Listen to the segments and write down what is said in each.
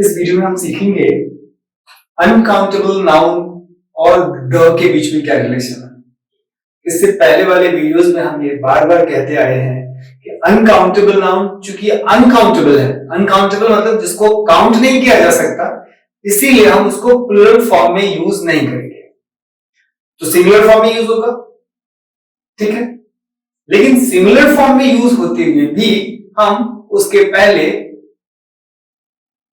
इस वीडियो में हम सीखेंगे अनकाउंटेबल नाउन और द के बीच में क्या रिलेशन है। इससे पहले वाले वीडियोस में हम ये बार बार कहते आए हैं कि अनकाउंटेबल नाउन चूंकि अनकाउंटेबल है, अनकाउंटेबल मतलब जिसको काउंट नहीं किया जा सकता, इसीलिए हम उसको प्लूरल फॉर्म में यूज नहीं करेंगे। तो सिंगुलर फॉर्म में यूज होगा, ठीक है। लेकिन सिमिलर फॉर्म में यूज होते हुए भी हम उसके पहले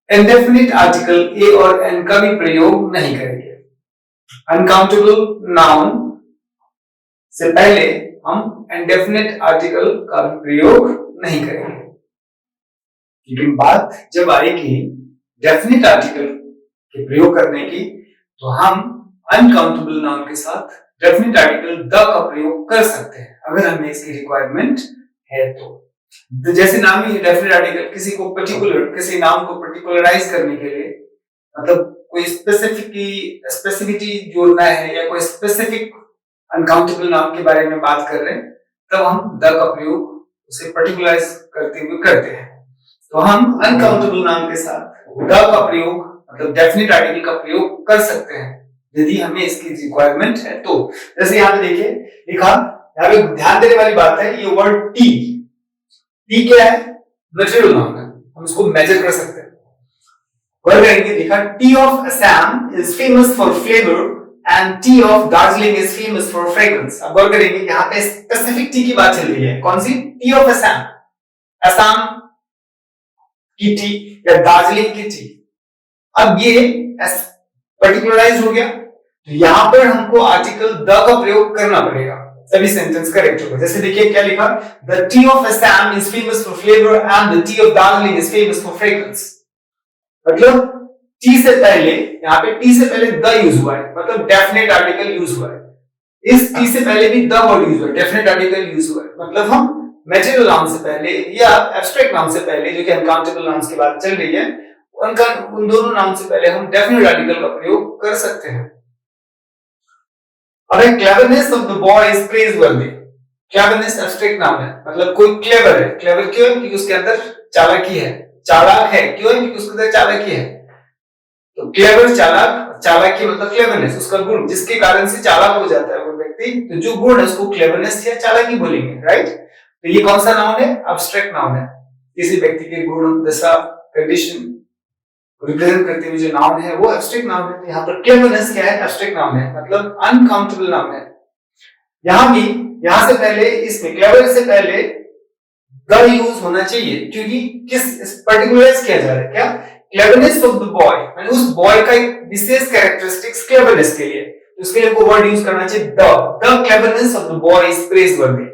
इंडेफिनिट आर्टिकल ए और एन का भी प्रयोग नहीं करेंगे। अनकाउंटेबल नाउन से पहले हम इंडेफिनिट आर्टिकल का भी प्रयोग नहीं करेंगे। लेकिन बात जब आएगी डेफिनिट आर्टिकल के प्रयोग करने की, तो हम अनकाउंटेबल नाउन के साथ डेफिनिट आर्टिकल द का प्रयोग कर सकते हैं अगर हमें इसकी रिक्वायरमेंट है तो। जैसे नाम ही डेफिनेट आर्टिकल किसी को पर्टिकुलर, किसी नाम को पर्टिकुलराइज करने के लिए, मतलब कोई स्पेसिफिसिटी जोड़ना है या कोई स्पेसिफिक अनकाउंटेबल नाम के बारे में बात कर रहे हैं, तब हम द का प्रयोग उसे पर्टिकुलराइज करते हुए करते हैं। तो हम अनकाउंटेबल नाम के साथ द का प्रयोग मतलब डेफिनेट आर्टिकल का प्रयोग कर सकते हैं यदि हमें इसकी रिक्वायरमेंट है तो। जैसे यहाँ पे देखिए लिखा, यहाँ पे ध्यान देने वाली बात है, ये वर्ड टी क्या है? मटेरियल नाउन है, हम इसको मेजर कर सकते हैं। गौर करेंगे, लिखा T of Assam is famous for flavour and T of Darjeeling is famous for fragrance. अब गौर करेंगे यहाँ पे स्पेसिफिक टी की बात चल रही है। कौन सी? टी ऑफ असम, असम की टी या दार्जिलिंग की टी। अब ये पर्टिकुलराइज हो गया, तो यहां पर हमको आर्टिकल द का प्रयोग करना पड़ेगा तभी सेंटेंस करेक्ट होगा। जैसे देखिए क्या लिखा, the T of Assam is famous for flavour and the T of Darjeeling is famous for fragrance. मतलब टी से पहले, यहाँ पे टी से पहले द यूज हुआ है, मतलब डेफिनेट आर्टिकल यूज हुआ है। इस टी से पहले भी द वर्ड यूज हुआ है, डेफिनेट आर्टिकल यूज हुआ है। मतलब हम मैटेरियल नाउन से पहले या एब्स्ट्रैक्ट नाउन से पहले, जो कि अनकाउंटेबल नाउन्स की बात चल रही है, उन दोनों नाउन से पहले हम डेफिनेट आर्टिकल का प्रयोग कर सकते हैं। अब cleverness of the boy is praiseworthy. Cleverness abstract noun है, मतलब कोई क्लेवर है। क्लेवर क्यों है? क्योंकि उसके अंदर चालाकी है। चालाक है क्यों है? क्योंकि उसके अंदर चालाकी है। तो क्लेवर, चालाक, चालाकी मतलब क्लेवरनेस, उसका गुण जिसके कारण से चालाक हो जाता है वो व्यक्ति, तो जो गुण है उसको क्लेवरनेस या चालाकी बोलेंगे, राइट। तो ये कौन सा नाउन है? एब्स्ट्रैक्ट नाउन है। किसी व्यक्ति के गुण, दशा, कंडीशन रिप्रेजेंट करते हुए जो नाउन है वो एब्स्ट्रैक्ट नाउन है। यहाँ पर क्लेवरनेस क्या है? एब्स्ट्रैक्ट नाउन है, मतलब अनकाउंटेबल नाउन है। यहां भी, यहां से पहले, इसमें क्लेवर से पहले द यूज होना चाहिए, क्योंकि किस पर्टिकुलराइज किया जा रहा है, क्या? क्लेवरनेस ऑफ द बॉय, यानी उस बॉय का एक विशेष कैरेक्टरिस्टिक्स क्लेवरनेस के लिए, तो उसके लिए वो वर्ड यूज करना चाहिए the cleverness of the boy is praiseworthy.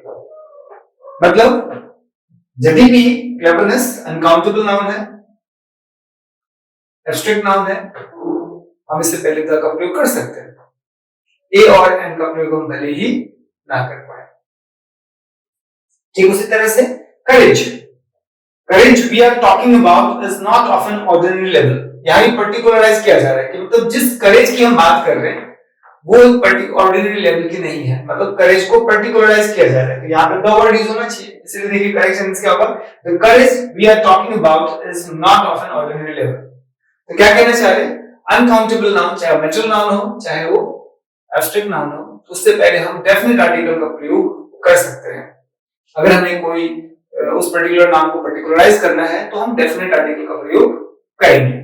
मतलब जब भी क्लेवरनेस अनकाउंटेबल नाउन है, एब्स्ट्रैक्ट नाउन है, हम इससे पहले द का प्रयोग कर सकते हैं। ए और एन का प्रयोग हम भले ही ना कर पाए। ठीक उसी तरह से courage we are talking about is not of an ordinary level. यहां भी पर्टिकुलराइज किया जा रहा है कि मतलब जिस करेज की हम बात कर रहे हैं वो ऑर्डिनरी लेवल की नहीं है, मतलब करेज को पर्टिकुलराइज किया जा रहा है। तो यहाँ पे द वर्ड यूज होना चाहिए, इसलिए देखिए करेक्ट सेंटेंस क्या होगा, the courage we are talking about is not of an ordinary level. तो क्या कहना चाह रहे हैं? अनकाउंटेबल नाउन, चाहे मैटेरियल नाउन हो चाहे वो एब्स्ट्रैक्ट नाउन हो, तो उससे पहले हम डेफिनेट आर्टिकल का प्रयोग कर सकते हैं। अगर हमें कोई उस पर्टिकुलर नाम को पर्टिकुलराइज करना है तो हम डेफिनेट आर्टिकल का प्रयोग करेंगे।